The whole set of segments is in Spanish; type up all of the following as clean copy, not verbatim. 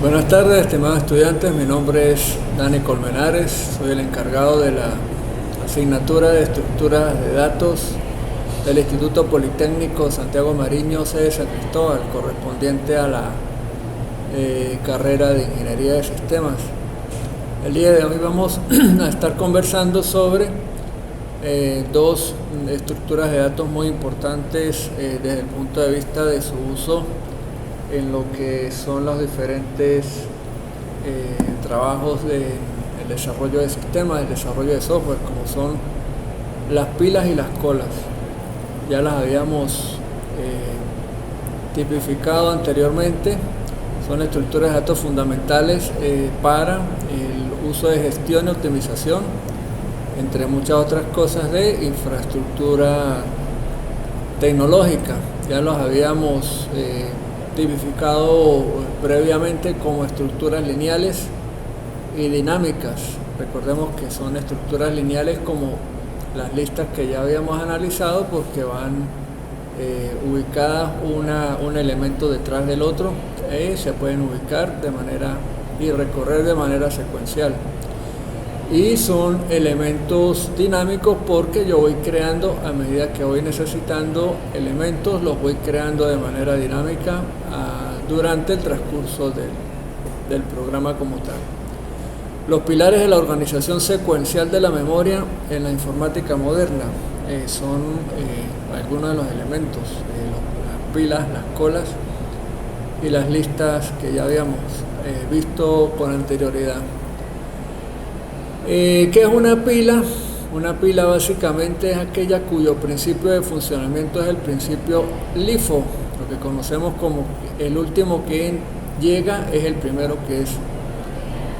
Buenas tardes, estimados estudiantes. Mi nombre es Dani Colmenares. Soy el encargado de la asignatura de estructuras de datos del Instituto Politécnico Santiago Mariño, sede San Cristóbal, correspondiente a la carrera de Ingeniería de Sistemas. El día de hoy vamos a estar conversando sobre dos estructuras de datos muy importantes desde el punto de vista de su uso en lo que son los diferentes trabajos del desarrollo de sistemas, el desarrollo de software, como son las pilas y las colas. Ya las habíamos tipificado anteriormente. Son estructuras de datos fundamentales para el uso de gestión y optimización, entre muchas otras cosas, de infraestructura tecnológica. Ya los habíamos tipificado previamente como estructuras lineales y dinámicas. Recordemos que son estructuras lineales como las listas que ya habíamos analizado, porque van ubicadas un elemento detrás del otro, se pueden ubicar de manera y recorrer de manera secuencial. Y son elementos dinámicos porque yo voy creando, a medida que voy necesitando elementos, los voy creando de manera dinámica durante el transcurso del programa como tal. Los pilares de la organización secuencial de la memoria en la informática moderna son algunos de los elementos, las pilas, las colas y las listas que ya habíamos visto con anterioridad. ¿Qué es una pila? Una pila básicamente es aquella cuyo principio de funcionamiento es el principio LIFO, lo que conocemos como el último que llega es el primero que es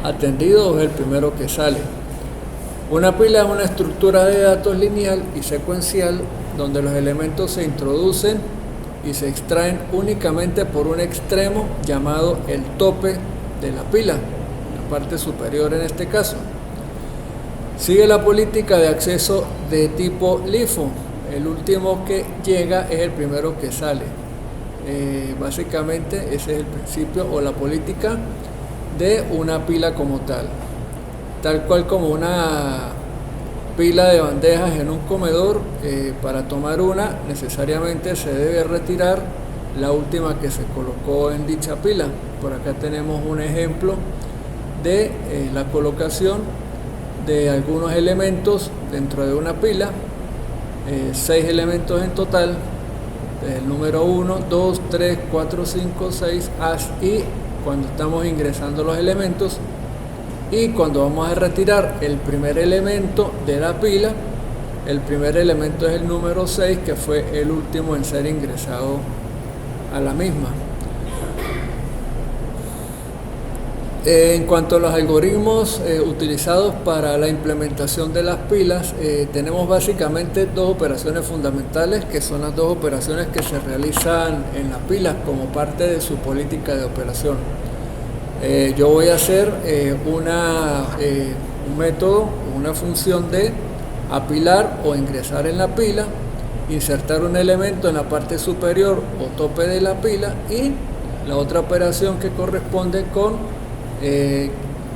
atendido o es el primero que sale. Una pila es una estructura de datos lineal y secuencial donde los elementos se introducen y se extraen únicamente por un extremo llamado el tope de la pila, la parte superior en este caso. Sigue la política de acceso de tipo LIFO. El último que llega es el primero que sale. Básicamente ese es el principio o la política de una pila como tal. Tal cual como una pila de bandejas en un comedor, para tomar una necesariamente se debe retirar la última que se colocó en dicha pila. Por acá tenemos un ejemplo de la colocación de algunos elementos dentro de una pila, 6 elementos en total, el número 1, 2, 3, 4, 5, 6, y cuando estamos ingresando los elementos, y cuando vamos a retirar el primer elemento de la pila, el primer elemento es el número 6, que fue el último en ser ingresado a la misma. En cuanto a los algoritmos utilizados para la implementación de las pilas, tenemos básicamente dos operaciones fundamentales, que son las dos operaciones que se realizan en las pilas como parte de su política de operación. Yo voy a hacer un método, una función de apilar o ingresar en la pila, insertar un elemento en la parte superior o tope de la pila, y la otra operación que corresponde con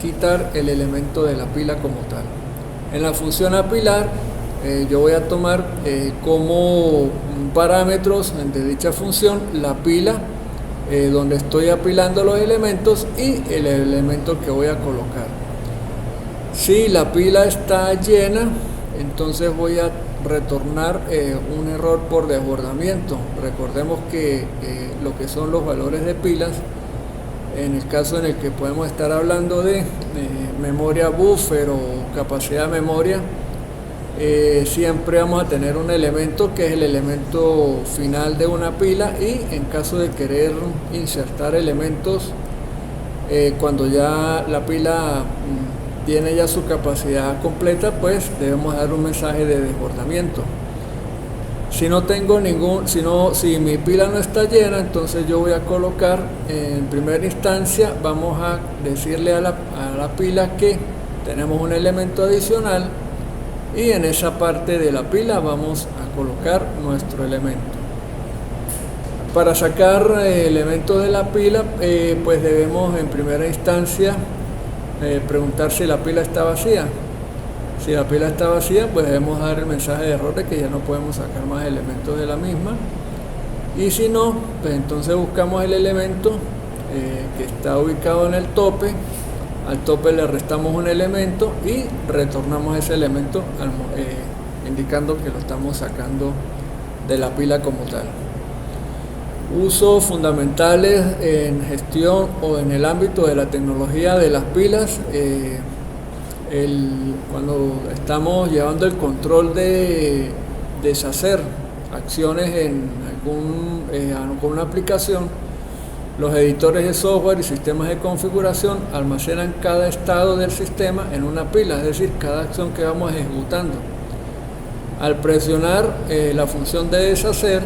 quitar el elemento de la pila como tal. En la función apilar, yo voy a tomar como parámetros de dicha función la pila donde estoy apilando los elementos y el elemento que voy a colocar. Si la pila está llena, entonces voy a retornar un error por desbordamiento. Recordemos que lo que son los valores de pilas, en el caso en el que podemos estar hablando de memoria buffer o capacidad de memoria, siempre vamos a tener un elemento que es el elemento final de una pila, y en caso de querer insertar elementos cuando ya la pila tiene ya su capacidad completa, pues debemos dar un mensaje de desbordamiento. Si mi pila no está llena, entonces yo voy a colocar, en primera instancia vamos a decirle a la pila que tenemos un elemento adicional, y en esa parte de la pila vamos a colocar nuestro elemento. Para sacar elementos de la pila, pues debemos en primera instancia preguntar si la pila está vacía. Si la pila está vacía, pues debemos dar el mensaje de error de que ya no podemos sacar más elementos de la misma. Y si no, pues entonces buscamos el elemento que está ubicado en el tope. Al tope le restamos un elemento y retornamos ese elemento indicando que lo estamos sacando de la pila como tal. Usos fundamentales en gestión o en el ámbito de la tecnología de las pilas. Cuando estamos llevando el control de deshacer acciones en alguna aplicación, los editores de software y sistemas de configuración almacenan cada estado del sistema en una pila, es decir, cada acción que vamos ejecutando. Al presionar la función de deshacer,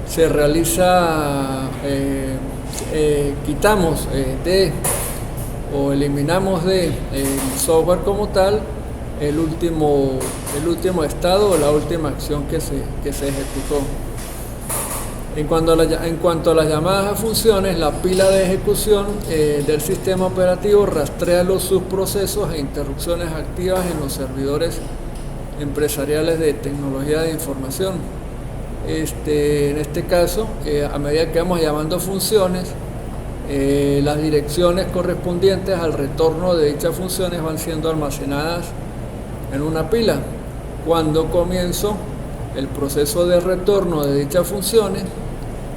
se realiza, quitamos o eliminamos del software como tal el último estado o la última acción que se ejecutó. En cuanto a las llamadas a funciones, la pila de ejecución del sistema operativo rastrea los subprocesos e interrupciones activas en los servidores empresariales de tecnología de información. En este caso, a medida que vamos llamando funciones, las direcciones correspondientes al retorno de dichas funciones van siendo almacenadas en una pila. Cuando comienzo el proceso de retorno de dichas funciones,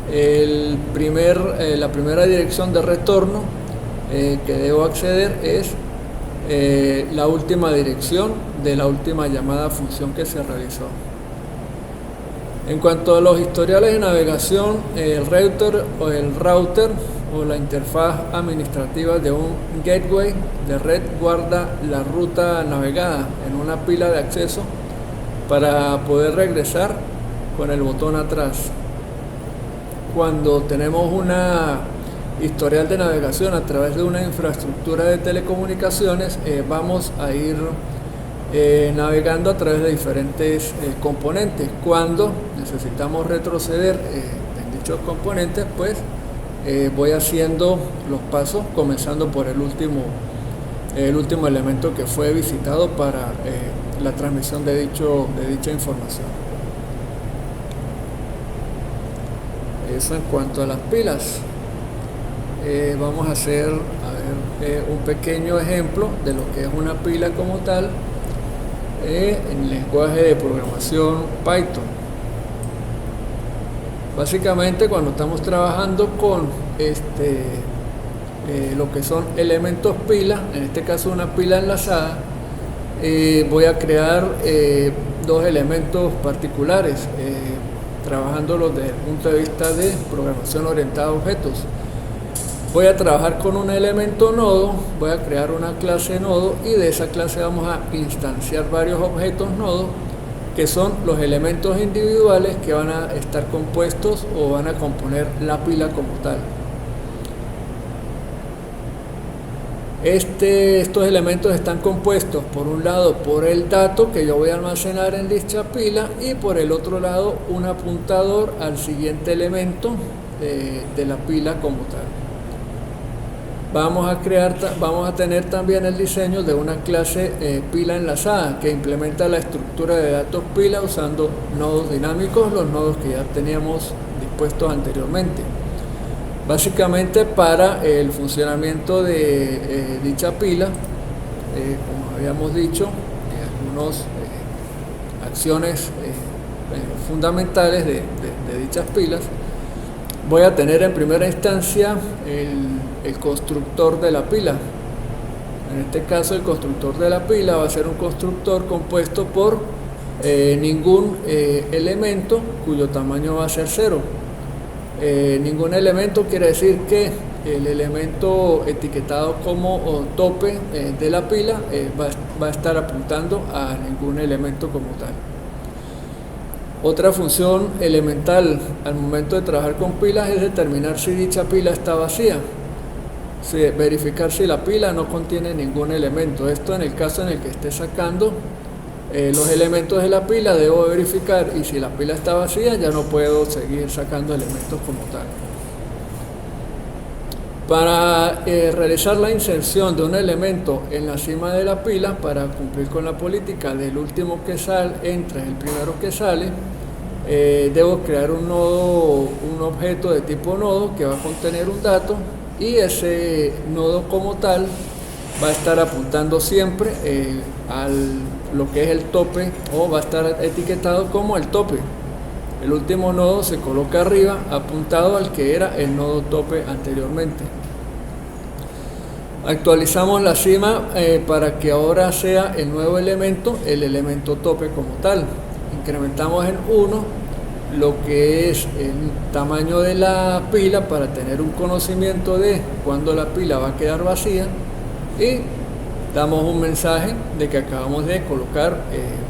la primera dirección de retorno que debo acceder es la última dirección de la última llamada a función que se realizó. En cuanto a los historiales de navegación, el router o la interfaz administrativa de un gateway de red guarda la ruta navegada en una pila de acceso para poder regresar con el botón atrás. Cuando tenemos una historial de navegación a través de una infraestructura de telecomunicaciones, vamos a ir navegando a través de diferentes componentes. Cuando necesitamos retroceder en dichos componentes, pues voy haciendo los pasos, comenzando por el último elemento que fue visitado para la transmisión de dicha información. Eso en cuanto a las pilas. Vamos a hacer un pequeño ejemplo de lo que es una pila como tal en lenguaje de programación Python. Básicamente, cuando estamos trabajando con lo que son elementos pila, en este caso una pila enlazada, voy a crear dos elementos particulares, trabajándolo desde el punto de vista de programación orientada a objetos. Voy a trabajar con un elemento nodo, voy a crear una clase nodo y de esa clase vamos a instanciar varios objetos nodo que son los elementos individuales que van a estar compuestos o van a componer la pila como tal. Estos elementos están compuestos por un lado por el dato que yo voy a almacenar en dicha pila y por el otro lado un apuntador al siguiente elemento de la pila como tal. Vamos a tener también el diseño de una clase pila enlazada que implementa la estructura de datos pila usando nodos dinámicos, los nodos que ya teníamos dispuestos anteriormente. Básicamente para el funcionamiento de dicha pila, como habíamos dicho, algunas acciones fundamentales de dichas pilas, voy a tener en primera instancia el constructor de la pila. En este caso el constructor de la pila va a ser un constructor compuesto por ningún elemento cuyo tamaño va a ser 0. Ningún elemento quiere decir que el elemento etiquetado como tope de la pila va a estar apuntando a ningún elemento como tal. Otra función elemental al momento de trabajar con pilas es determinar si dicha pila está vacía, verificar si la pila no contiene ningún elemento. Esto en el caso en el que esté sacando los elementos de la pila, debo verificar, y si la pila está vacía ya no puedo seguir sacando elementos como tal. Para realizar la inserción de un elemento en la cima de la pila, para cumplir con la política del último que entra es el primero que sale, debo crear un nodo, un objeto de tipo nodo que va a contener un dato, y ese nodo como tal va a estar apuntando siempre a lo que es el tope, o va a estar etiquetado como el tope. El último nodo se coloca arriba apuntado al que era el nodo tope anteriormente. Actualizamos la cima para que ahora sea el nuevo elemento, el elemento tope como tal. Incrementamos en 1 lo que es el tamaño de la pila para tener un conocimiento de cuándo la pila va a quedar vacía, y damos un mensaje de que acabamos de colocar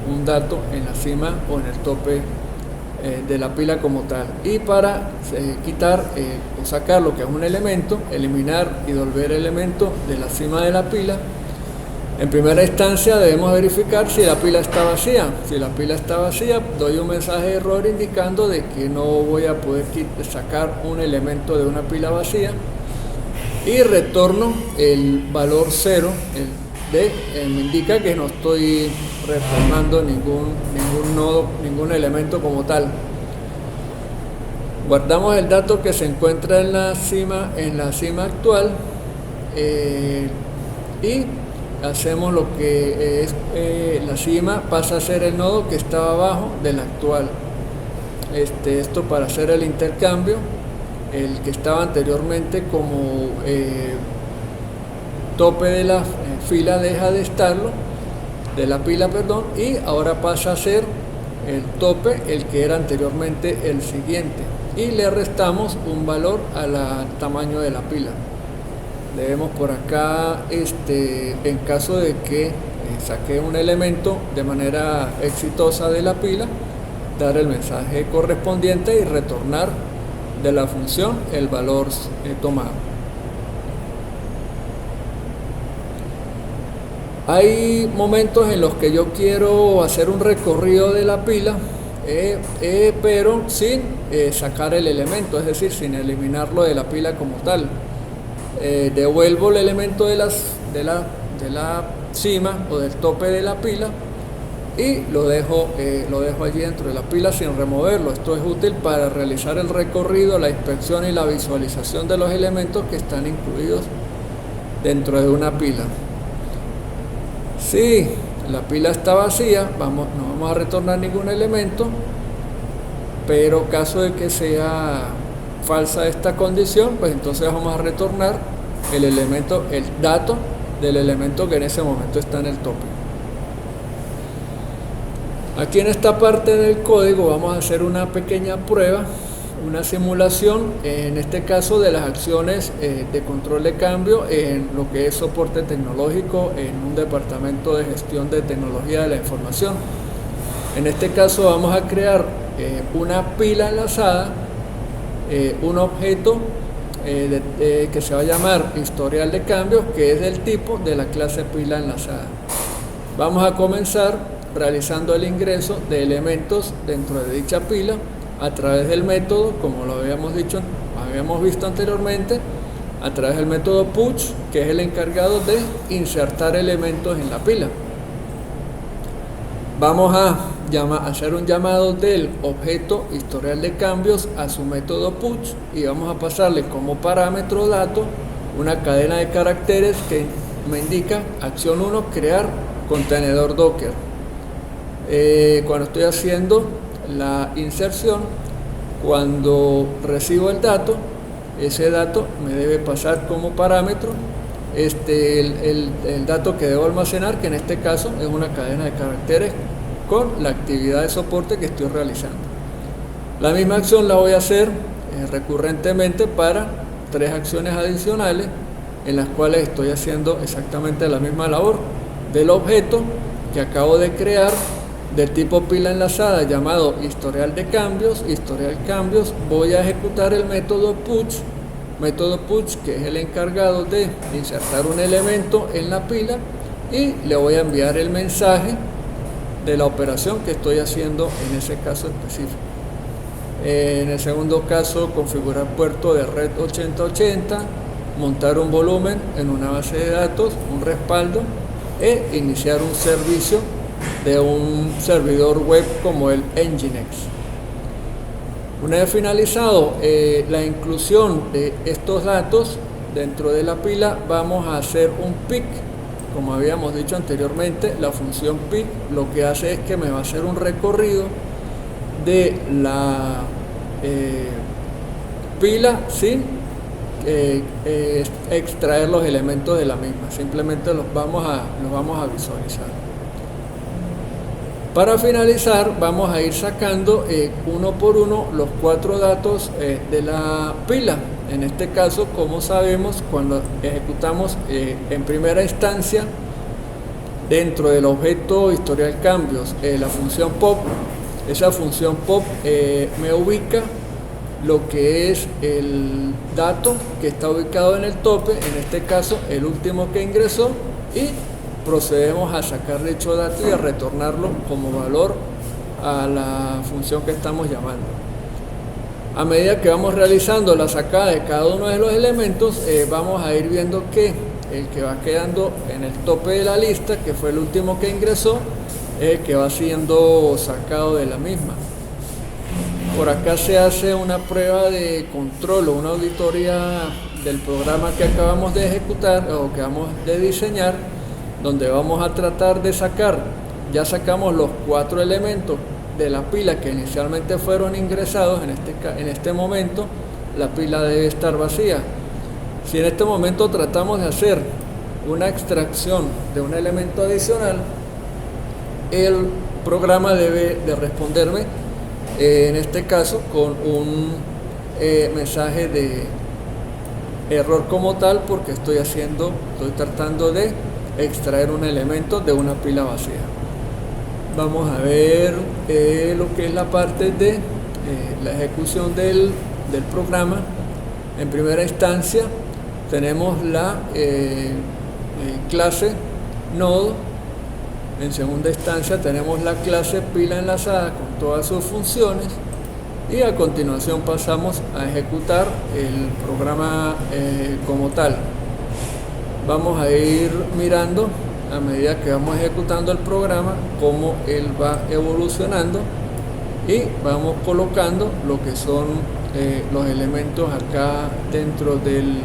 un dato en la cima o en el tope de la pila como tal. Y para quitar o sacar lo que es un elemento, eliminar y devolver el elemento de la cima de la pila, en primera instancia debemos verificar si la pila está vacía. Si la pila está vacía, doy un mensaje de error indicando de que no voy a poder sacar un elemento de una pila vacía, y retorno el valor 0 me indica que no estoy retornando ningún nodo, ningún elemento como tal. Guardamos el dato que se encuentra en la cima actual, y hacemos lo que es la cima pasa a ser el nodo que estaba abajo del actual. Esto para hacer el intercambio, el que estaba anteriormente como tope de la fila deja de estarlo, de la pila, perdón, y ahora pasa a ser el tope, el que era anteriormente el siguiente, y le restamos un valor al tamaño de la pila. Debemos por acá, en caso de que saque un elemento de manera exitosa de la pila, dar el mensaje correspondiente y retornar de la función el valor tomado. Hay momentos en los que yo quiero hacer un recorrido de la pila, pero sin sacar el elemento, es decir, sin eliminarlo de la pila como tal. Devuelvo el elemento de la cima o del tope de la pila, y lo dejo allí dentro de la pila sin removerlo. Esto es útil para realizar el recorrido, la inspección y la visualización de los elementos que están incluidos dentro de una pila. Si la pila está vacía, no vamos a retornar ningún elemento, pero caso de que sea falsa esta condición, pues entonces vamos a retornar el elemento, el dato del elemento que en ese momento está en el tope. Aquí en esta parte del código vamos a hacer una pequeña prueba, una simulación, en este caso de las acciones de control de cambio en lo que es soporte tecnológico en un departamento de gestión de tecnología de la información. En este caso vamos a crear una pila enlazada, un objeto que se va a llamar historial de cambios, que es del tipo de la clase pila enlazada. Vamos a comenzar realizando el ingreso de elementos dentro de dicha pila a través del método, como lo habíamos visto anteriormente, a través del método push, que es el encargado de insertar elementos en la pila. Vamos a hacer un llamado del objeto historial de cambios a su método push, y vamos a pasarle como parámetro dato una cadena de caracteres que me indica acción 1, crear contenedor Docker. Cuando estoy haciendo la inserción, cuando recibo el dato, ese dato me debe pasar como parámetro el dato que debo almacenar, que en este caso es una cadena de caracteres con la actividad de soporte que estoy realizando. La misma acción la voy a hacer recurrentemente para 3 acciones adicionales, en las cuales estoy haciendo exactamente la misma labor del objeto que acabo de crear del tipo pila enlazada llamado historial de cambios. Voy a ejecutar el método push, que es el encargado de insertar un elemento en la pila, y le voy a enviar el mensaje de la operación que estoy haciendo en ese caso específico. En el segundo caso, configurar puerto de red 8080, montar un volumen en una base de datos, un respaldo e iniciar un servicio de un servidor web como el Nginx. Una vez finalizado la inclusión de estos datos dentro de la pila, vamos a hacer un pick. Como habíamos dicho anteriormente, la función pick lo que hace es que me va a hacer un recorrido de la pila sin extraer los elementos de la misma, simplemente los vamos a visualizar. Para finalizar, vamos a ir sacando uno por uno los 4 datos de la pila. En este caso, como sabemos, cuando ejecutamos en primera instancia dentro del objeto historial cambios la función pop, esa función pop me ubica lo que es el dato que está ubicado en el tope, en este caso el último que ingresó, y procedemos a sacar dicho dato y a retornarlo como valor a la función que estamos llamando. A medida que vamos realizando la sacada de cada uno de los elementos, vamos a ir viendo que el que va quedando en el tope de la lista, que fue el último que ingresó, es el que va siendo sacado de la misma. Por acá se hace una prueba de control o una auditoría del programa que acabamos de ejecutar o que vamos de diseñar, donde vamos a tratar de sacar, ya sacamos los 4 elementos de la pila que inicialmente fueron ingresados. En este momento la pila debe estar vacía. Si en este momento tratamos de hacer una extracción de un elemento adicional, el programa debe de responderme en este caso con un mensaje de error como tal, porque estoy tratando de extraer un elemento de una pila vacía. Vamos a ver lo que es la parte de la ejecución del programa. En primera instancia tenemos la clase nodo. En segunda instancia tenemos la clase pila enlazada con todas sus funciones, y a continuación pasamos a ejecutar el programa como tal. Vamos a ir mirando a medida que vamos ejecutando el programa cómo él va evolucionando, y vamos colocando lo que son los elementos acá dentro del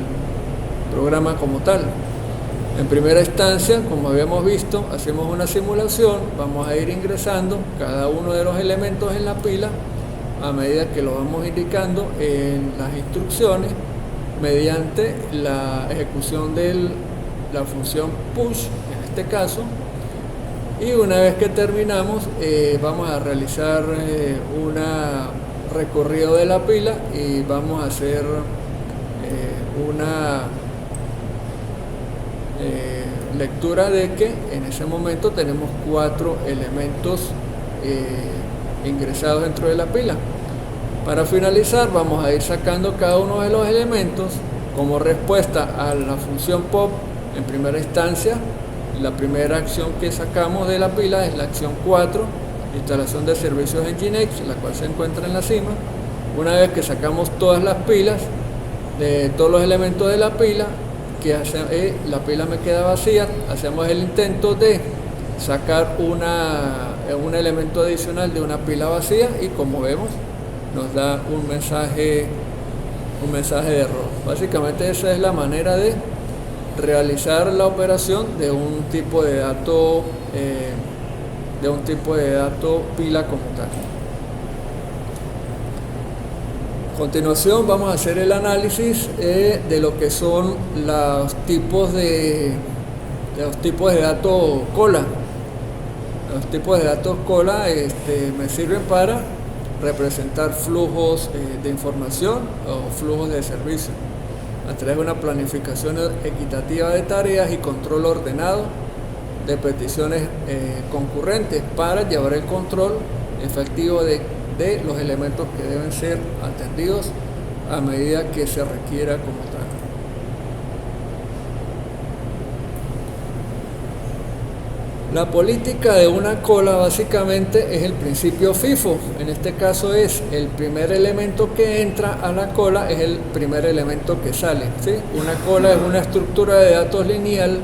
programa como tal. En primera instancia, como habíamos visto, hacemos una simulación, vamos a ir ingresando cada uno de los elementos en la pila a medida que lo vamos indicando en las instrucciones mediante la ejecución de la función push, en este caso. Y una vez que terminamos, vamos a realizar un recorrido de la pila y vamos a hacer una lectura de que en ese momento tenemos 4 elementos ingresados dentro de la pila. Para finalizar, vamos a ir sacando cada uno de los elementos como respuesta a la función pop. En primera instancia, la primera acción que sacamos de la pila es la acción 4, instalación de servicios en Nginx, la cual se encuentra en la cima. Una vez que sacamos todas las pilas, de todos los elementos de la pila, la pila me queda vacía, hacemos el intento de sacar un elemento adicional de una pila vacía, y como vemos nos da un mensaje de error. Básicamente esa es la manera de realizar la operación de un tipo de dato pila como tal. A continuación vamos a hacer el análisis de lo que son los tipos de datos cola. Los tipos de datos cola me sirven para representar flujos de información o flujos de servicio a través de una planificación equitativa de tareas y control ordenado de peticiones concurrentes para llevar el control efectivo de los elementos que deben ser atendidos a medida que se requiera como tal. La política de una cola básicamente es el principio FIFO. En este caso es el primer elemento que entra a la cola, es el primer elemento que sale, ¿sí? Una cola es una estructura de datos lineal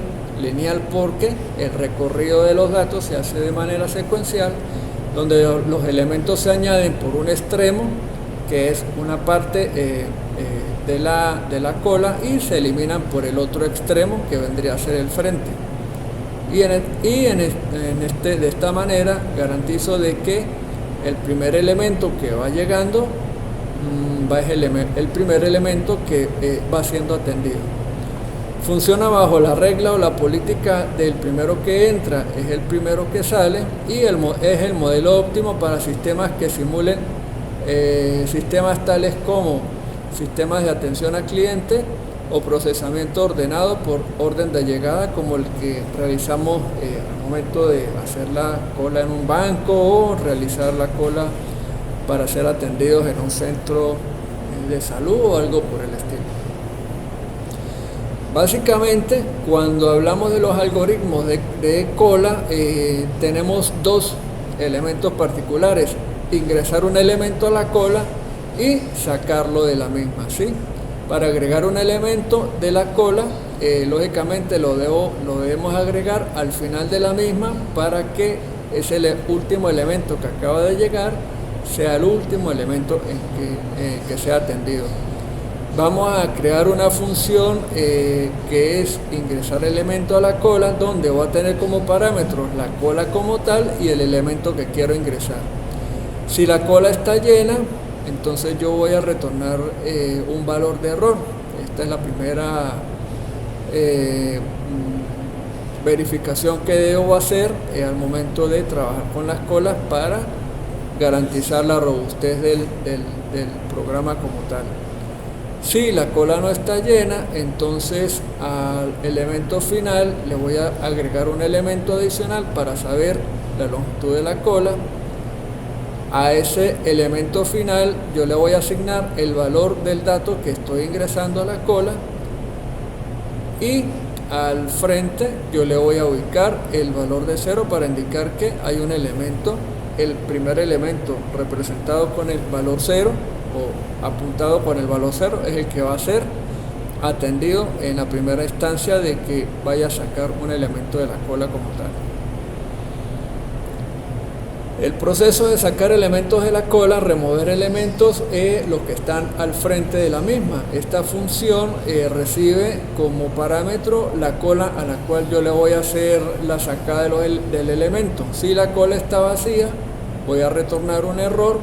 porque el recorrido de los datos se hace de manera secuencial, donde los elementos se añaden por un extremo, que es una parte de la cola, y se eliminan por el otro extremo, que vendría a ser el frente. De esta manera garantizo de que el primer elemento que va llegando es el primer elemento que va siendo atendido. Funciona bajo la regla o la política del primero que entra es el primero que sale, y es el modelo óptimo para sistemas que simulen sistemas tales como sistemas de atención al cliente o procesamiento ordenado por orden de llegada, como el que realizamos al momento de hacer la cola en un banco o realizar la cola para ser atendidos en un centro de salud o algo por el estilo. Básicamente, cuando hablamos de los algoritmos de cola, tenemos dos elementos particulares: ingresar un elemento a la cola y sacarlo de la misma, ¿sí? Para agregar un elemento de la cola, lógicamente lo debemos agregar al final de la misma, para que ese último elemento que acaba de llegar sea el último elemento que sea atendido. Vamos a crear una función que es ingresar elemento a la cola, donde voy a tener como parámetros la cola como tal y el elemento que quiero ingresar. Si la cola está llena, entonces yo voy a retornar un valor de error. Esta es la primera verificación que debo hacer al momento de trabajar con las colas, para garantizar la robustez del programa como tal. Si la cola no está llena, entonces al elemento final le voy a agregar un elemento adicional para saber la longitud de la cola. A ese elemento final yo le voy a asignar el valor del dato que estoy ingresando a la cola, y al frente yo le voy a ubicar el valor de 0 para indicar que hay un elemento, el primer elemento representado con el valor 0 o apuntado con el valor 0 es el que va a ser atendido en la primera instancia de que vaya a sacar un elemento de la cola como tal. El proceso de sacar elementos de la cola, remover elementos, los que están al frente de la misma. Esta función recibe como parámetro la cola a la cual yo le voy a hacer la sacada del elemento. Si la cola está vacía, voy a retornar un error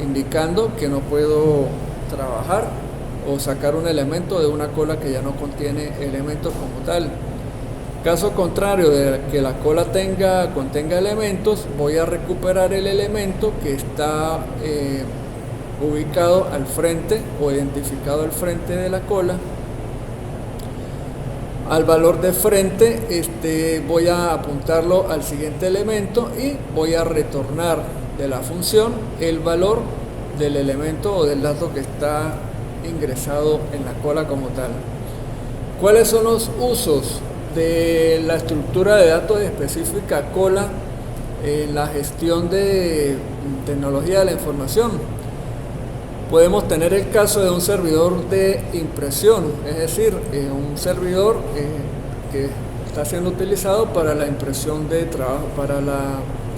indicando que no puedo trabajar o sacar un elemento de una cola que ya no contiene elementos como tal. Caso contrario de que la cola contenga elementos, voy a recuperar el elemento que está ubicado al frente o identificado al frente de la cola. Al valor de frente voy a apuntarlo al siguiente elemento y voy a retornar de la función el valor del elemento o del dato que está ingresado en la cola como tal. ¿Cuáles son los usos de la estructura de datos específica cola en la gestión de tecnología de la información? Podemos tener el caso de un servidor de impresión, es decir, un servidor que está siendo utilizado para la impresión de trabajo, para el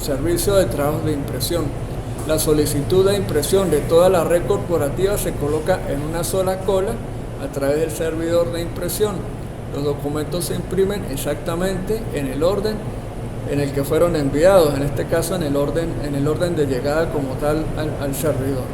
servicio de trabajo de impresión. La solicitud de impresión de toda la red corporativa se coloca en una sola cola a través del servidor de impresión. Los documentos se imprimen exactamente en el orden en el que fueron enviados, en este caso en el orden de llegada como tal al servidor.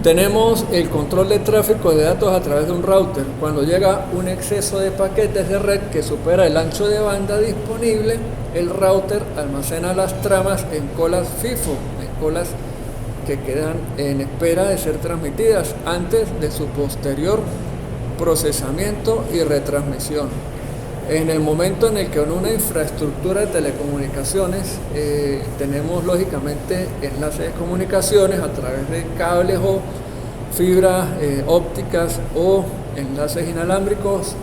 Tenemos el control de tráfico de datos a través de un router. Cuando llega un exceso de paquetes de red que supera el ancho de banda disponible, el router almacena las tramas en colas FIFO, en colas que quedan en espera de ser transmitidas antes de su posterior procesamiento y retransmisión. En el momento en el que en una infraestructura de telecomunicaciones tenemos lógicamente enlaces de comunicaciones a través de cables o fibras ópticas o enlaces inalámbricos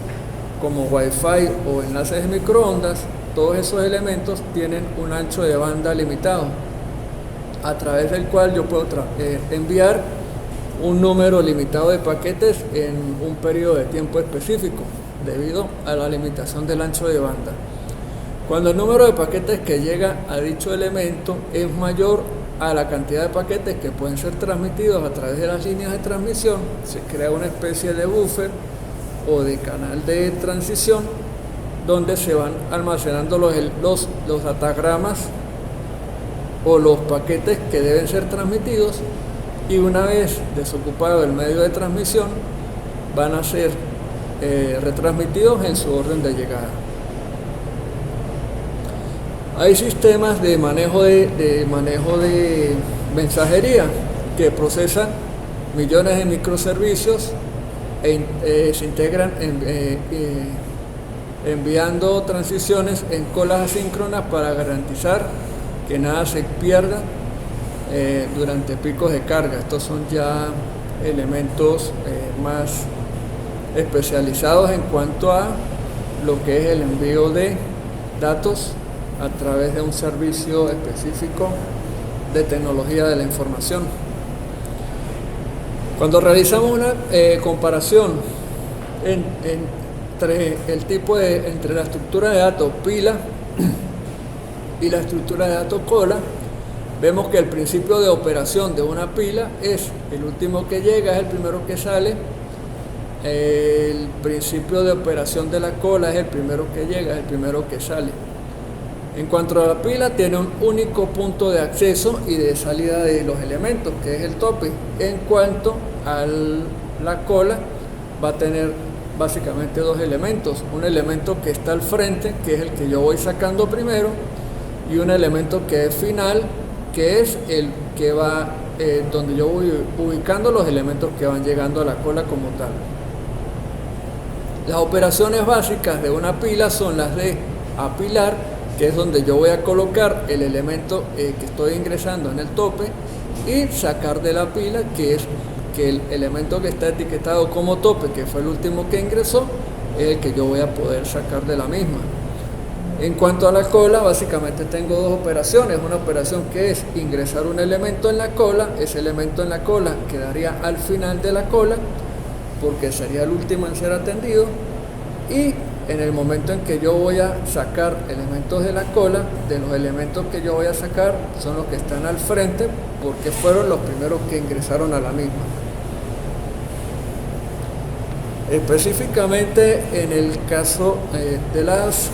como Wi-Fi o enlaces de microondas, todos esos elementos tienen un ancho de banda limitado, a través del cual yo puedo enviar un número limitado de paquetes en un periodo de tiempo específico, debido a la limitación del ancho de banda. Cuando el número de paquetes que llega a dicho elemento es mayor a la cantidad de paquetes que pueden ser transmitidos a través de las líneas de transmisión, se crea una especie de buffer o de canal de transición donde se van almacenando los datagramas o los paquetes que deben ser transmitidos, y una vez desocupado el medio de transmisión van a ser retransmitidos en su orden de llegada. Hay sistemas de manejo de mensajería que procesan millones de microservicios se integran enviando transiciones en colas asíncronas para garantizar que nada se pierda durante picos de carga. Estos son ya elementos más especializados en cuanto a lo que es el envío de datos a través de un servicio específico de tecnología de la información. Cuando realizamos una comparación entre la estructura de datos pila y la estructura de datos cola, vemos que el principio de operación de una pila es el último que llega, es el primero que sale. El principio de operación de la cola es el primero que llega, es el primero que sale. En cuanto a la pila, tiene un único punto de acceso y de salida de los elementos, que es el tope. En cuanto a la cola, va a tener básicamente dos elementos: un elemento que está al frente, que es el que yo voy sacando primero, y un elemento que es final, que es el que va donde yo voy ubicando los elementos que van llegando a la cola como tal. Las operaciones básicas de una pila son las de apilar, que es donde yo voy a colocar el elemento que estoy ingresando en el tope, y sacar de la pila, que es que el elemento que está etiquetado como tope, que fue el último que ingresó, es el que yo voy a poder sacar de la misma. En cuanto a la cola, básicamente tengo dos operaciones: una operación que es ingresar un elemento en la cola. Ese elemento en la cola quedaría al final de la cola porque sería el último en ser atendido, y en el momento en que yo voy a sacar elementos de la cola, de los elementos que yo voy a sacar son los que están al frente porque fueron los primeros que ingresaron a la misma. Específicamente en el caso de las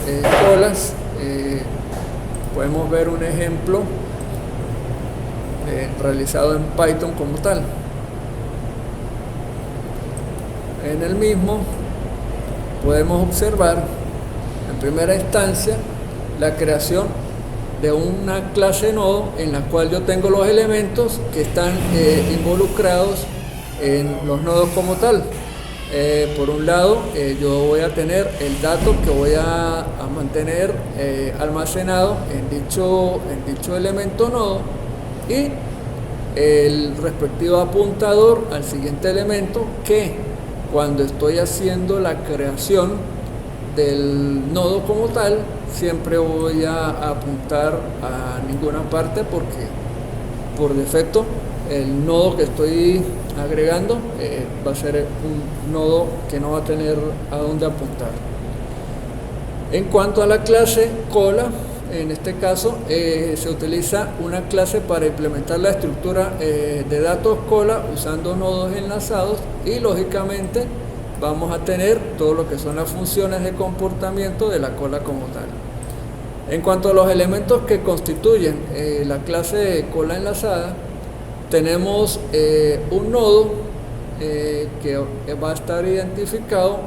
colas, podemos ver un ejemplo realizado en Python como tal. En el mismo podemos observar en primera instancia la creación de una clase nodo en la cual yo tengo los elementos que están involucrados en los nodos como tal. Por un lado, yo voy a tener el dato que voy a mantener almacenado en dicho elemento nodo, y el respectivo apuntador al siguiente elemento, que cuando estoy haciendo la creación del nodo como tal, siempre voy a apuntar a ninguna parte, porque por defecto el nodo que estoy agregando va a ser un nodo que no va a tener a dónde apuntar. En cuanto a la clase cola, en este caso se utiliza una clase para implementar la estructura de datos cola usando nodos enlazados, y lógicamente vamos a tener todo lo que son las funciones de comportamiento de la cola como tal. En cuanto a los elementos que constituyen la clase de cola enlazada, tenemos un nodo que va a estar identificado,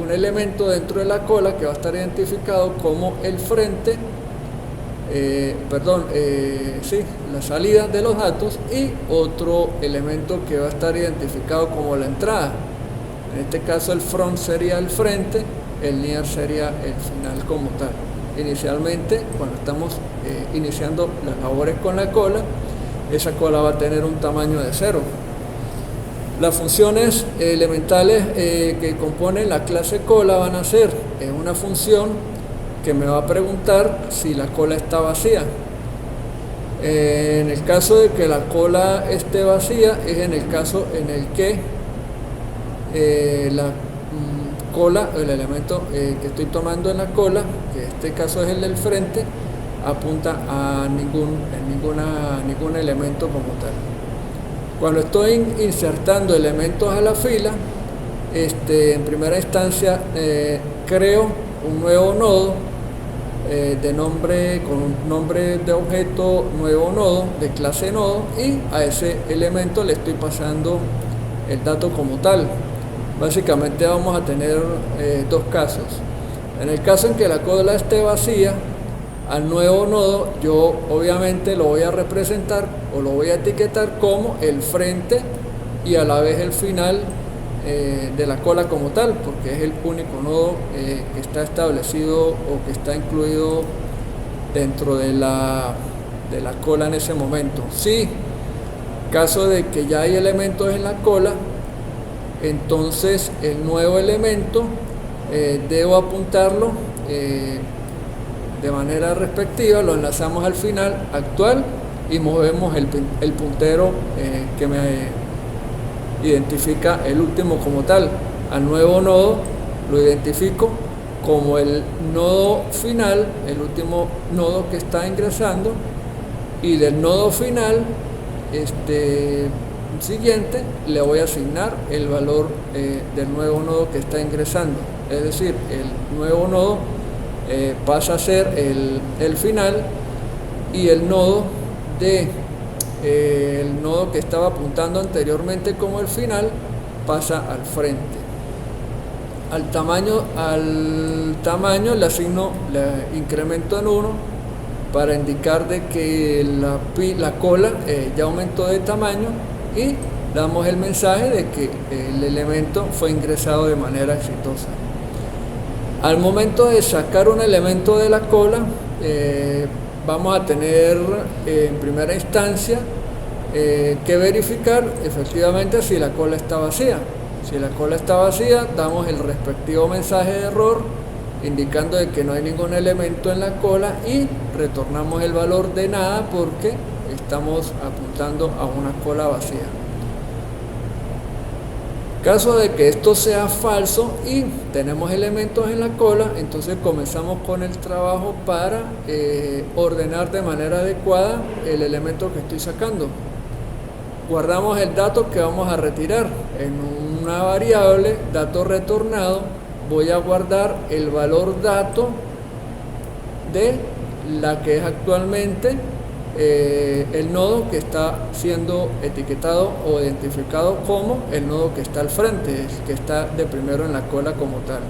un elemento dentro de la cola que va a estar identificado como el frente, la salida de los datos, y otro elemento que va a estar identificado como la entrada. En este caso el front sería el frente, el near sería el final como tal. Inicialmente, cuando estamos iniciando las labores con la cola, esa cola va a tener un tamaño de 0. Las funciones elementales que componen la clase cola van a ser una función que me va a preguntar si la cola está vacía. En el caso de que la cola esté vacía, es en el caso en el que la cola, el elemento que estoy tomando en la cola, que en este caso es el del frente, apunta a ningún elemento como tal. Cuando estoy insertando elementos a la fila, en primera instancia creo un nuevo nodo con un nombre de objeto nuevo nodo de clase nodo, y a ese elemento le estoy pasando el dato como tal. Básicamente vamos a tener dos casos. En el caso en que la cola esté vacía, al nuevo nodo yo obviamente lo voy a representar o lo voy a etiquetar como el frente y a la vez el final de la cola como tal, porque es el único nodo que está establecido o que está incluido dentro de la cola en ese momento. Si caso de que ya hay elementos en la cola, entonces el nuevo elemento debo apuntarlo de manera respectiva, lo enlazamos al final actual y movemos el puntero que me identifica el último como tal. Al nuevo nodo lo identifico como el nodo final, el último nodo que está ingresando, y del nodo final siguiente le voy a asignar el valor del nuevo nodo que está ingresando. Es decir, el nuevo nodo pasa a ser el final, y el nodo que estaba apuntando anteriormente como el final pasa al frente. Al tamaño le incremento en 1 para indicar de que la cola ya aumentó de tamaño, y damos el mensaje de que el elemento fue ingresado de manera exitosa. Al momento de sacar un elemento de la cola, vamos a tener en primera instancia que verificar efectivamente si la cola está vacía. Si la cola está vacía, damos el respectivo mensaje de error indicando de que no hay ningún elemento en la cola, y retornamos el valor de nada porque estamos apuntando a una cola vacía. Caso de que esto sea falso y tenemos elementos en la cola, entonces comenzamos con el trabajo para ordenar de manera adecuada el elemento que estoy sacando. Guardamos el dato que vamos a retirar en una variable dato retornado. Voy a guardar el valor dato de la que es actualmente el nodo que está siendo etiquetado o identificado como el nodo que está al frente, que está de primero en la cola como tal.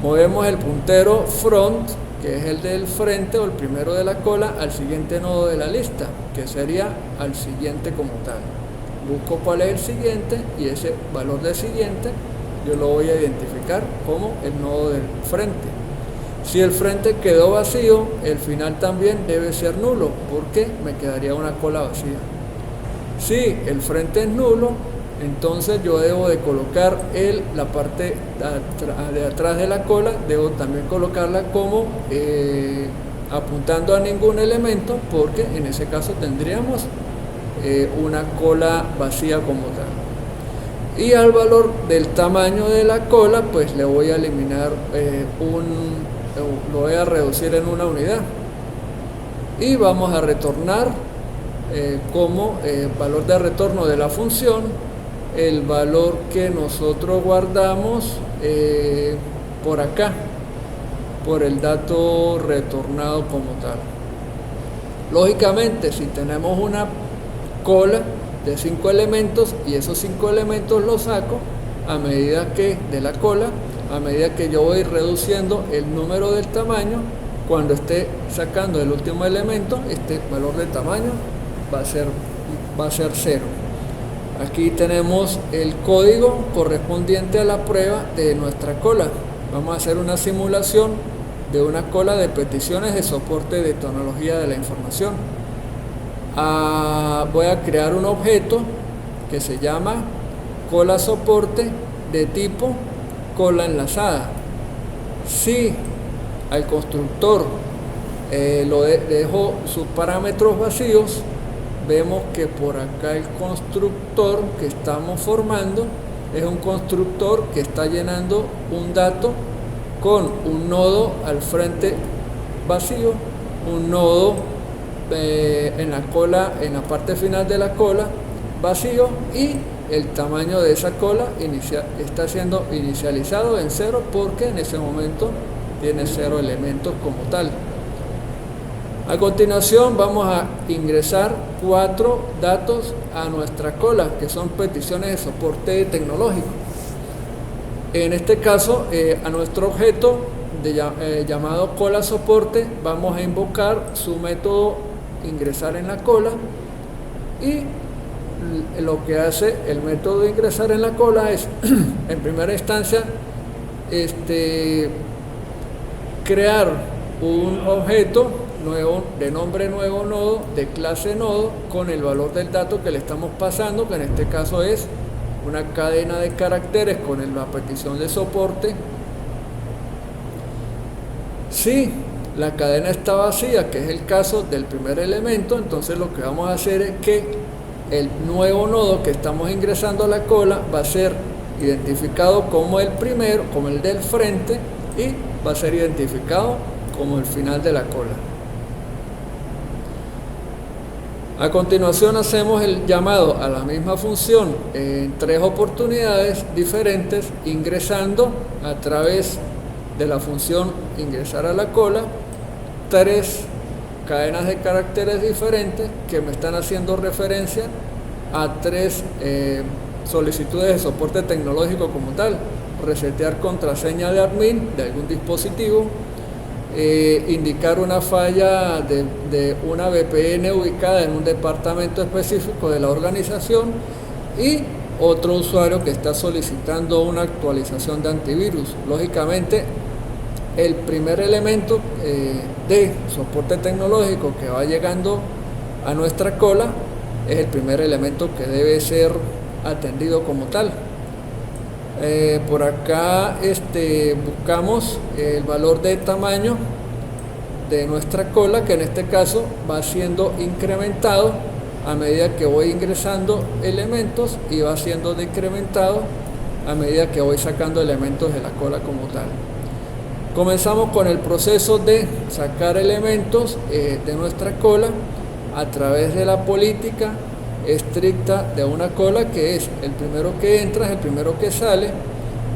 Movemos el puntero front, que es el del frente o el primero de la cola, al siguiente nodo de la lista, que sería al siguiente como tal. Busco cuál es el siguiente, y ese valor del siguiente yo lo voy a identificar como el nodo del frente. Si el frente quedó vacío, el final también debe ser nulo, porque me quedaría una cola vacía. Si el frente es nulo, entonces yo debo de colocar la parte de atrás de la cola, debo también colocarla como apuntando a ningún elemento, porque en ese caso tendríamos una cola vacía como tal. Y al valor del tamaño de la cola, pues le voy a eliminar lo voy a reducir en una unidad, y vamos a retornar como valor de retorno de la función el valor que nosotros guardamos por acá, por el dato retornado como tal. Lógicamente, si tenemos una cola de 5 elementos y esos 5 elementos los saco a medida que yo voy reduciendo el número del tamaño, cuando esté sacando el último elemento, este valor de tamaño va a ser 0. Aquí tenemos el código correspondiente a la prueba de nuestra cola. Vamos a hacer una simulación de una cola de peticiones de soporte de tecnología de la información. Voy a crear un objeto que se llama cola soporte de tipo cola enlazada. Si al constructor dejo sus parámetros vacíos, vemos que por acá el constructor que estamos formando es un constructor que está llenando un dato con un nodo al frente vacío, un nodo en la cola, en la parte final de la cola vacío, y el tamaño de esa cola está siendo inicializado en 0 porque en ese momento tiene 0 elementos como tal. A continuación vamos a ingresar 4 datos a nuestra cola, que son peticiones de soporte tecnológico. En este caso, a nuestro objeto llamado cola soporte vamos a invocar su método ingresar en la cola, y lo que hace el método de ingresar en la cola es en primera instancia crear un objeto nuevo de nombre nuevo nodo, de clase nodo, con el valor del dato que le estamos pasando, que en este caso es una cadena de caracteres con la petición de soporte. Si la cadena está vacía, que es el caso del primer elemento, entonces lo que vamos a hacer es que el nuevo nodo que estamos ingresando a la cola va a ser identificado como el primero, como el del frente, y va a ser identificado como el final de la cola. A continuación hacemos el llamado a la misma función en 3 oportunidades diferentes, ingresando a través de la función ingresar a la cola 3 cadenas de caracteres diferentes que me están haciendo referencia a 3 solicitudes de soporte tecnológico como tal: resetear contraseña de admin de algún dispositivo, indicar una falla de una VPN ubicada en un departamento específico de la organización, y otro usuario que está solicitando una actualización de antivirus. Lógicamente, el primer elemento de soporte tecnológico que va llegando a nuestra cola es el primer elemento que debe ser atendido como tal. Por acá buscamos el valor de tamaño de nuestra cola, que en este caso va siendo incrementado a medida que voy ingresando elementos, y va siendo decrementado a medida que voy sacando elementos de la cola como tal. Comenzamos con el proceso de sacar elementos de nuestra cola a través de la política estricta de una cola, que es el primero que entra es el primero que sale,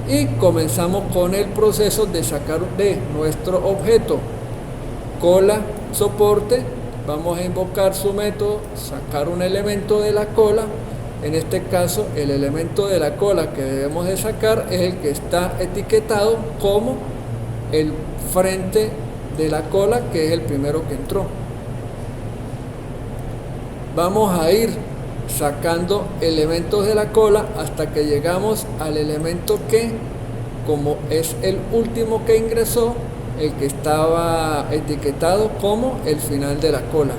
y comenzamos con el proceso de sacar de nuestro objeto cola soporte. Vamos a invocar su método sacar un elemento de la cola. En este caso, el elemento de la cola que debemos de sacar es el que está etiquetado como el frente de la cola, que es el primero que entró. Vamos a ir sacando elementos de la cola hasta que llegamos al elemento que, como es el último que ingresó, el que estaba etiquetado como el final de la cola.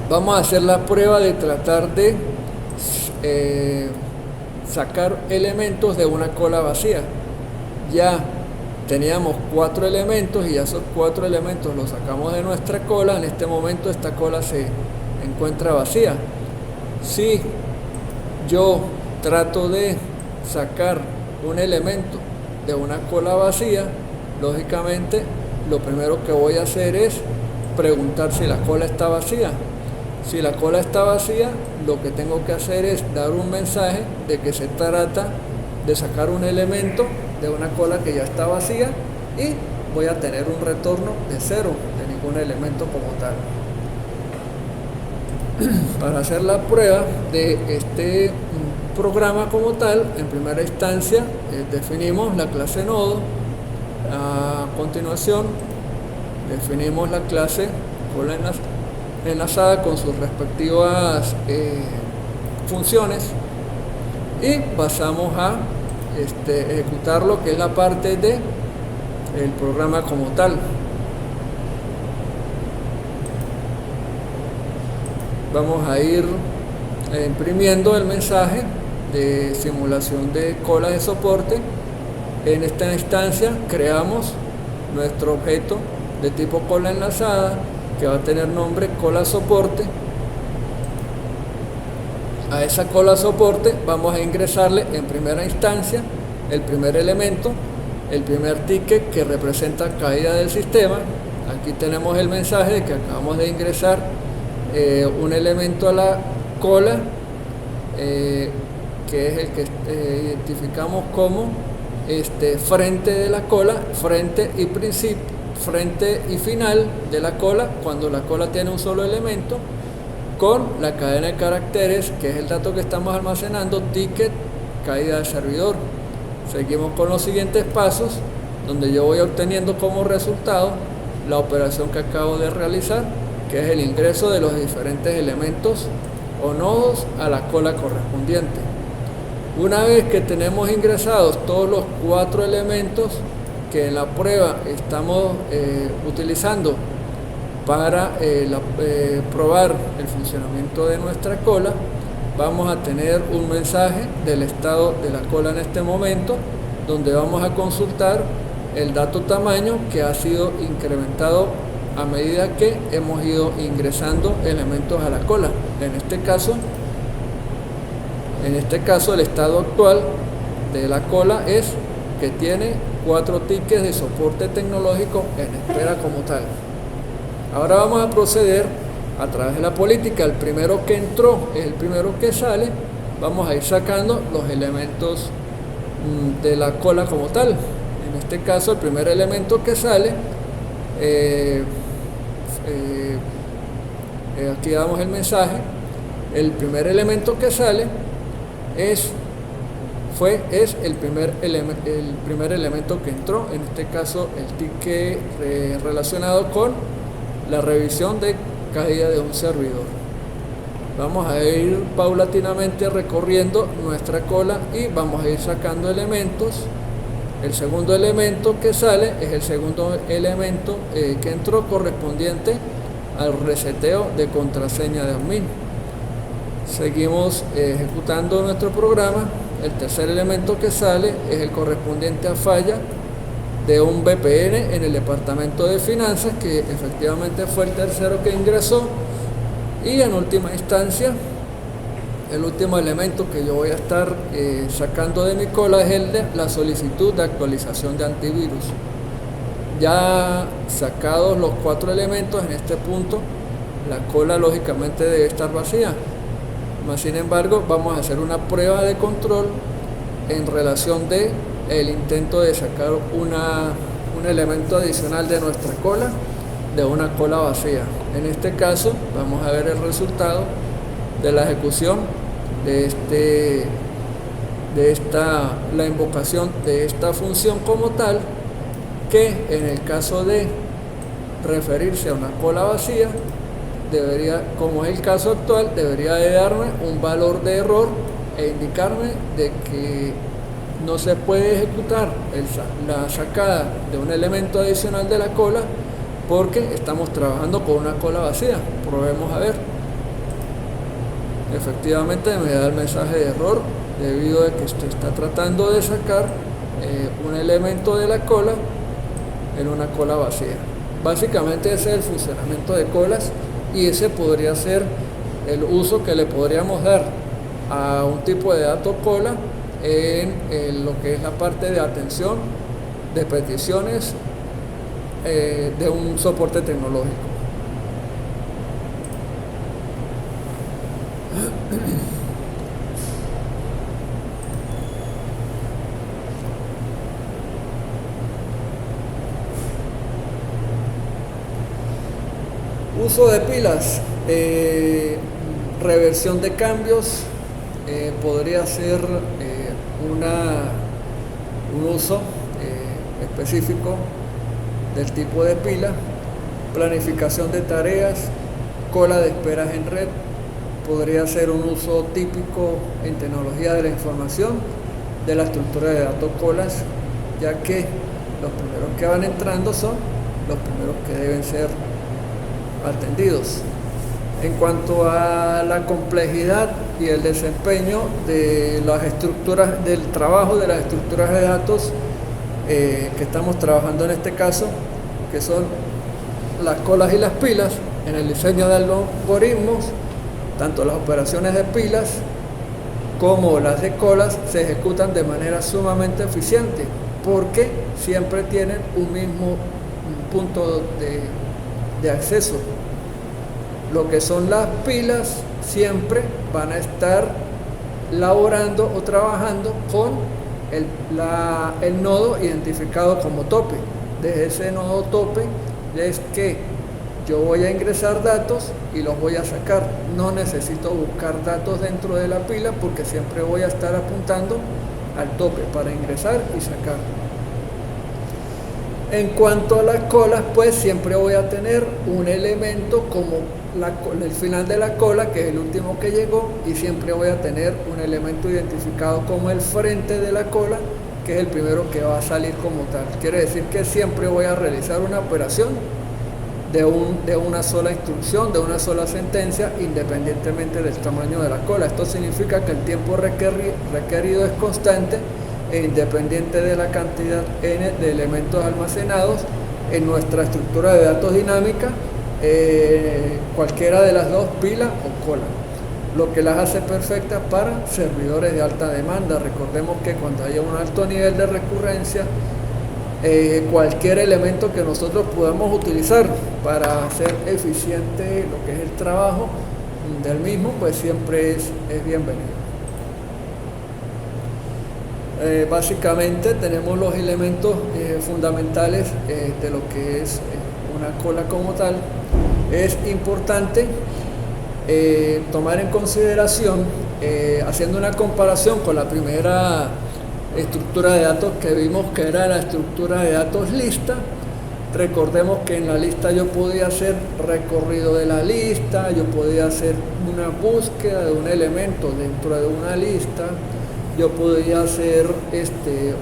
Vamos a hacer la prueba de tratar de sacar elementos de una cola vacía. Ya teníamos 4 elementos y ya esos 4 elementos los sacamos de nuestra cola. En este momento esta cola se encuentra vacía. Si yo trato de sacar un elemento de una cola vacía, lógicamente lo primero que voy a hacer es preguntar si la cola está vacía. Si la cola está vacía, lo que tengo que hacer es dar un mensaje de que se trata de sacar un elemento de una cola que ya está vacía, y voy a tener un retorno de 0, de ningún elemento como tal. Para hacer la prueba de este programa como tal, en primera instancia definimos la clase nodo. A continuación definimos la clase cola enlazada con sus respectivas funciones, y pasamos a ejecutar lo que es la parte de el programa como tal. vamos a ir imprimiendo el mensaje de simulación de cola de soporte. En esta instancia creamos nuestro objeto de tipo cola enlazada que va a tener nombre cola soporte. A esa cola soporte vamos a ingresarle en primera instancia el primer elemento, el primer ticket que representa caída del sistema. Aquí tenemos el mensaje de que acabamos de ingresar un elemento a la cola, que es el que identificamos como frente de la cola, frente y final de la cola, cuando la cola tiene un solo elemento, con la cadena de caracteres, que es el dato que estamos almacenando, ticket, caída del servidor. Seguimos con los siguientes pasos, donde yo voy obteniendo como resultado la operación que acabo de realizar, que es el ingreso de los diferentes elementos o nodos a la cola correspondiente. Una vez que tenemos ingresados todos los 4 elementos que en la prueba estamos utilizando para probar el funcionamiento de nuestra cola, vamos a tener un mensaje del estado de la cola en este momento, donde vamos a consultar el dato tamaño que ha sido incrementado a medida que hemos ido ingresando elementos a la cola. En este caso el estado actual de la cola es que tiene 4 tickets de soporte tecnológico en espera como tal. Ahora vamos a proceder a través de la política. El primero que entró es el primero que sale. Vamos a ir sacando los elementos de la cola como tal. En este caso el primer elemento que sale, aquí damos el mensaje. El primer elemento que sale es el primer elemento que entró, en este caso el ticket relacionado con la revisión de caída de un servidor. Vamos a ir paulatinamente recorriendo nuestra cola y vamos a ir sacando elementos. El segundo elemento que sale es el segundo elemento que entró, correspondiente al reseteo de contraseña de admin. Seguimos ejecutando nuestro programa. El tercer elemento que sale es el correspondiente a falla de un VPN en el departamento de finanzas, que efectivamente fue el tercero que ingresó. Y en última instancia, el último elemento que yo voy a estar sacando de mi cola es el de la solicitud de actualización de antivirus. Ya sacados los 4 elementos, en este punto la cola lógicamente debe estar vacía. Sin embargo, vamos a hacer una prueba de control en relación de el intento de sacar un elemento adicional de nuestra cola, de una cola vacía. En este caso vamos a ver el resultado de la ejecución la invocación de esta función como tal, que en el caso de referirse a una cola vacía, como es el caso actual, debería de darme un valor de error e indicarme de que no se puede ejecutar la sacada de un elemento adicional de la cola porque estamos trabajando con una cola vacía. Probemos a ver. Efectivamente me da el mensaje de error debido a que usted está tratando de sacar un elemento de la cola en una cola vacía. Básicamente ese es el funcionamiento de colas, y ese podría ser el uso que le podríamos dar a un tipo de dato cola en lo que es la parte de atención de peticiones de un soporte tecnológico. Uso de pilas, reversión de cambios, podría ser un uso específico del tipo de pila. Planificación de tareas, cola de esperas en red, podría ser un uso típico en tecnología de la información de la estructura de datos colas, ya que los primeros que van entrando son los primeros que deben ser atendidos. En cuanto a la complejidad y el desempeño de las estructuras, del trabajo de las estructuras de datos que estamos trabajando en este caso, que son las colas y las pilas, en el diseño de algoritmos, tanto las operaciones de pilas como las de colas se ejecutan de manera sumamente eficiente, porque siempre tienen un mismo punto de acceso. Lo que son las pilas siempre van a estar laborando o trabajando con el nodo identificado como tope. Desde ese nodo tope es que yo voy a ingresar datos y los voy a sacar. No necesito buscar datos dentro de la pila porque siempre voy a estar apuntando al tope para ingresar y sacar. En cuanto a las colas, pues siempre voy a tener un elemento como el final de la cola, que es el último que llegó, y siempre voy a tener un elemento identificado como el frente de la cola, que es el primero que va a salir como tal. Quiere decir que siempre voy a realizar una operación de una sola instrucción, de una sola sentencia, independientemente del tamaño de la cola. Esto significa que el tiempo requerido es constante e independiente de la cantidad n de elementos almacenados en nuestra estructura de datos dinámica, cualquiera de las dos, pila o cola, lo que las hace perfectas para servidores de alta demanda. Recordemos que cuando haya un alto nivel de recurrencia, cualquier elemento que nosotros podamos utilizar para hacer eficiente lo que es el trabajo del mismo, pues siempre es bienvenido. Básicamente tenemos los elementos fundamentales de lo que es una cola como tal. Es importante tomar en consideración, haciendo una comparación con la primera estructura de datos que vimos, que era la estructura de datos lista. Recordemos que en la lista yo podía hacer recorrido de la lista, yo podía hacer una búsqueda de un elemento dentro de una lista, yo podía hacer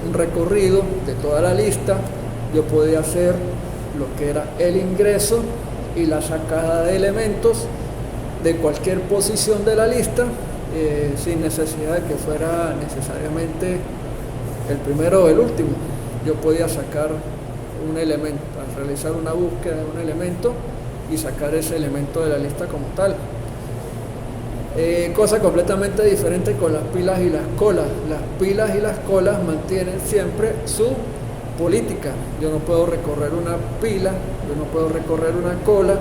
un recorrido de toda la lista, yo podía hacer lo que era el ingreso y la sacada de elementos de cualquier posición de la lista, sin necesidad de que fuera necesariamente el primero o el último. Yo podía sacar un elemento, realizar una búsqueda de un elemento y sacar ese elemento de la lista como tal. Cosa completamente diferente con las pilas y las colas. Las pilas y las colas mantienen siempre su política. Yo no puedo recorrer una pila, yo no puedo recorrer una cola,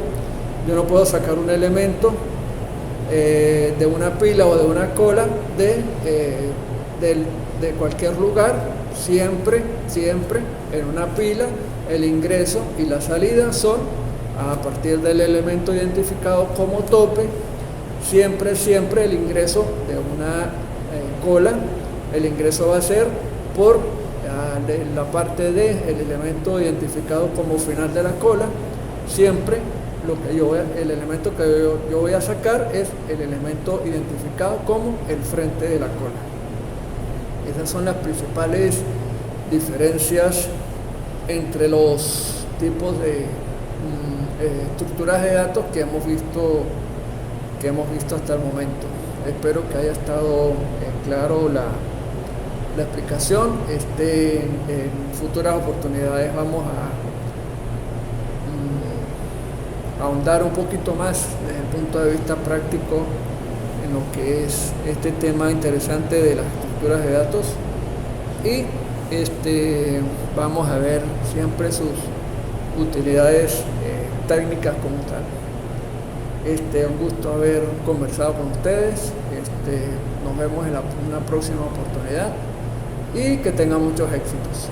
yo no puedo sacar un elemento de una pila o de una cola de cualquier lugar. Siempre en una pila el ingreso y la salida son a partir del elemento identificado como tope. Siempre el ingreso de una cola, el ingreso va a ser por la parte del elemento identificado como final de la cola. Siempre el elemento que yo voy a sacar es el elemento identificado como el frente de la cola. Esas son las principales diferencias entre los tipos de estructuras de datos que hemos visto hasta el momento. Espero que haya estado claro la explicación. En futuras oportunidades vamos a ahondar un poquito más desde el punto de vista práctico en lo que es este tema interesante de las estructuras de datos, y vamos a ver siempre sus utilidades técnicas como tal. Un gusto haber conversado con ustedes. Nos vemos en una próxima oportunidad y que tengan muchos éxitos.